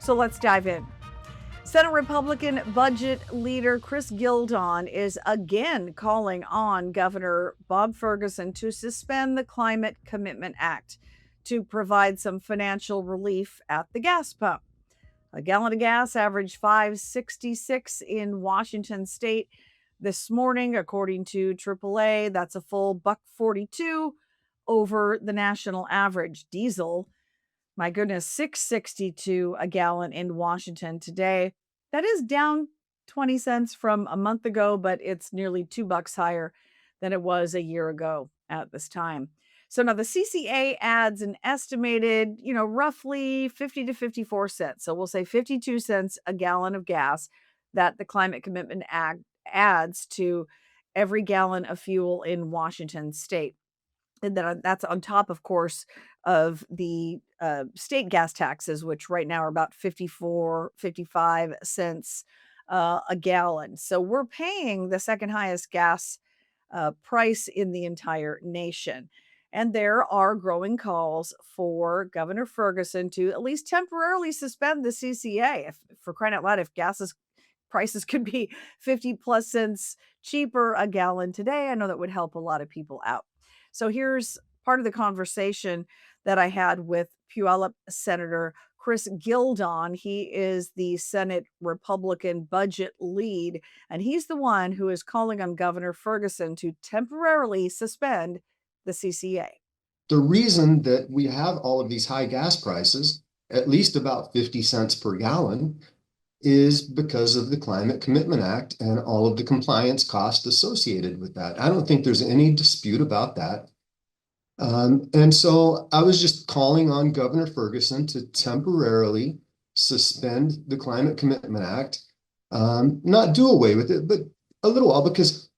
So let's dive in. Senate Republican budget leader Chris Gildon is again calling on Governor Bob Ferguson to suspend the Climate Commitment Act to provide some financial relief at the gas pump. A gallon of gas averaged $5.66 in Washington state this morning, according to AAA. That's a full $1.42 over the national average. Diesel, my goodness, $6.62 a gallon in Washington today. That is down 20 cents from a month ago, but it's nearly $2 higher than it was a year ago at this time. So now the CCA adds an estimated, roughly 50 to 54 cents. So we'll say 52 cents a gallon of gas that the Climate Commitment Act adds to every gallon of fuel in Washington state. And then that's on top, of course, of the state gas taxes, which right now are about 54, 55 cents a gallon. So we're paying the second highest gas price in the entire nation. And there are growing calls for Governor Ferguson to at least temporarily suspend the CCA. For crying out loud, if prices could be 50 plus cents cheaper a gallon today, I know that would help a lot of people out. So here's part of the conversation that I had with Puyallup Senator Chris Gildon. He is the Senate Republican budget lead, and he's the one who is calling on Governor Ferguson to temporarily suspend the CCA. The reason that we have all of these high gas prices, at least about 50 cents per gallon, is because of the Climate Commitment Act and all of the compliance costs associated with that. I don't think there's any dispute about that. And so I was just calling on Governor Ferguson to temporarily suspend the Climate Commitment Act, not do away with it, but a little while, because,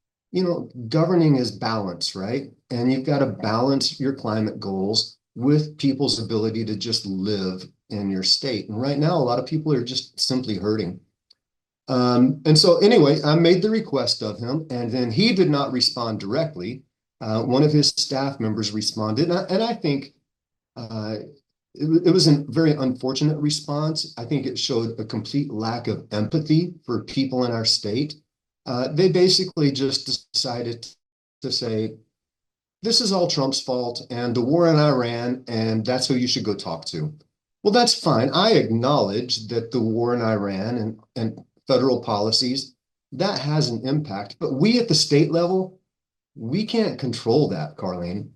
governing is balance, right? And you've got to balance your climate goals with people's ability to just live in your state. And right now, a lot of people are just simply hurting. And so anyway, I made the request of him, and then he did not respond directly. One of his staff members responded, and I think it was a very unfortunate response. I think it showed a complete lack of empathy for people in our state. They basically just decided to say, this is all Trump's fault and the war in Iran, and that's who you should go talk to. Well, that's fine. I acknowledge that the war in Iran and federal policies, that has an impact. But we at the state level, we can't control that, Carlene.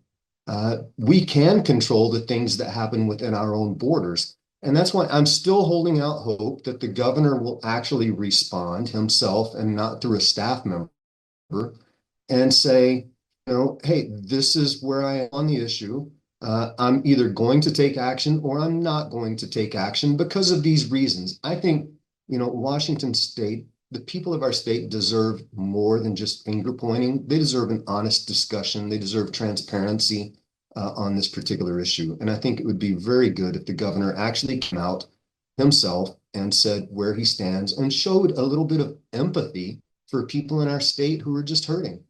We can control the things that happen within our own borders. And that's why I'm still holding out hope that the governor will actually respond himself and not through a staff member and say, hey, this is where I am on the issue. I'm either going to take action or I'm not going to take action because of these reasons. I think, Washington state, the people of our state deserve more than just finger pointing. They deserve an honest discussion. They deserve transparency on this particular issue. And I think it would be very good if the governor actually came out himself and said where he stands and showed a little bit of empathy for people in our state who are just hurting.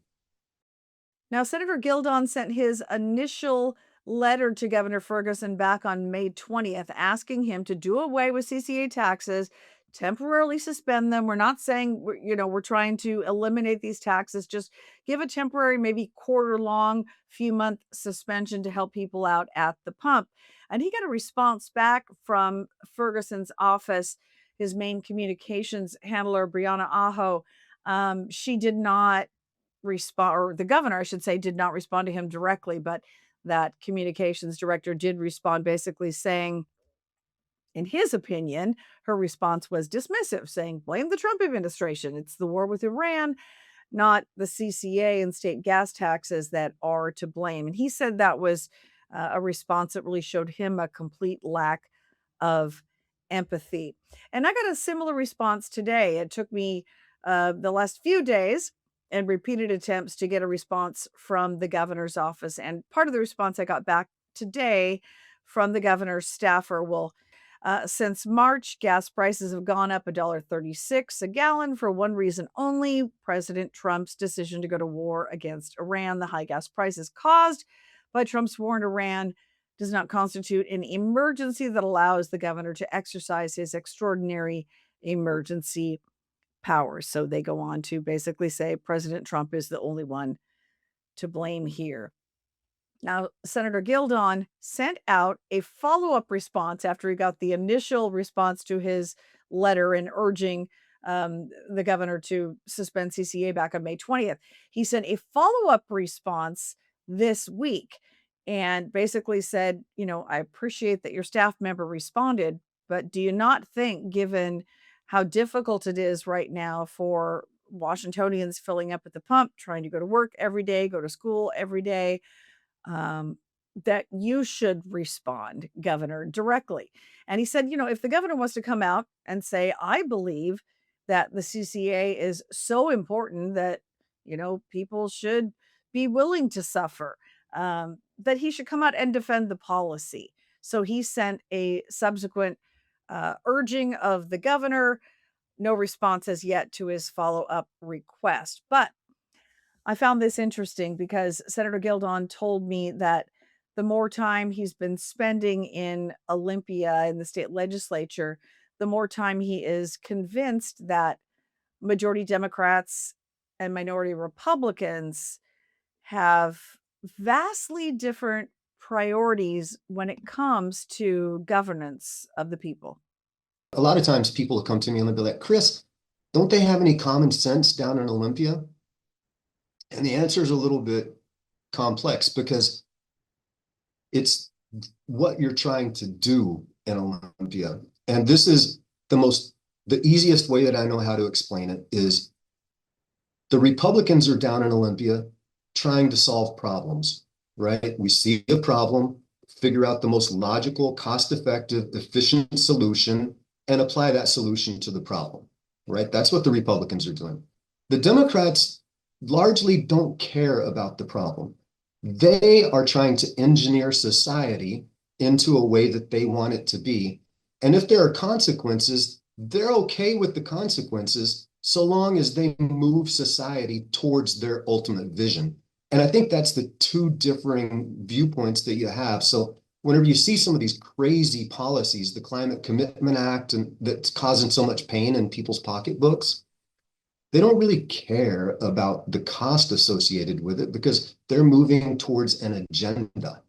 Now, Senator Gildon sent his initial letter to Governor Ferguson back on May 20th, asking him to do away with CCA taxes, temporarily suspend them. We're not saying, we're trying to eliminate these taxes, just give a temporary, maybe quarter-long, few-month suspension to help people out at the pump. And he got a response back from Ferguson's office, his main communications handler, Brianna Aho. She did not respond, or the governor, I should say, did not respond to him directly, but that communications director did respond, basically saying, in his opinion, her response was dismissive, saying, blame the Trump administration. It's the war with Iran, not the CCA and state gas taxes that are to blame. And he said that was a response that really showed him a complete lack of empathy. And I got a similar response today. It took me the last few days and repeated attempts to get a response from the governor's office. And part of the response I got back today from the governor's staffer, since March, gas prices have gone up $1.36 a gallon for one reason only: President Trump's decision to go to war against Iran. The high gas prices caused by Trump's war in Iran does not constitute an emergency that allows the governor to exercise his extraordinary emergency powers. So they go on to basically say President Trump is the only one to blame here. Now, Senator Gildon sent out a follow up response after he got the initial response to his letter and urging the governor to suspend CCA back on May 20th. He sent a follow up response this week and basically said, I appreciate that your staff member responded, but do you not think, given how difficult it is right now for Washingtonians filling up at the pump, trying to go to work every day, go to school every day, um, that you should respond, Governor, directly? And he said, if the governor wants to come out and say, I believe that the CCA is so important that, people should be willing to suffer, that he should come out and defend the policy. So he sent a subsequent urging of the governor. No response as yet to his follow up request. But I found this interesting because Senator Gildon told me that the more time he's been spending in Olympia in the state legislature, the more time he is convinced that majority Democrats and minority Republicans have vastly different priorities when it comes to governance of the people. A lot of times people will come to me and they'll be like, Chris, don't they have any common sense down in Olympia? And the answer is a little bit complex because it's what you're trying to do in Olympia. And this is the easiest way that I know how to explain it is the Republicans are down in Olympia trying to solve problems, right? We see a problem, figure out the most logical, cost-effective, efficient solution, and apply that solution to the problem, right? That's what the Republicans are doing. The Democrats largely don't care about the problem. They are trying to engineer society into a way that they want it to be. And if there are consequences, they're okay with the consequences so long as they move society towards their ultimate vision. And I think that's the two differing viewpoints that you have. So whenever you see some of these crazy policies, the Climate Commitment Act, and that's causing so much pain in people's pocketbooks, they don't really care about the cost associated with it because they're moving towards an agenda.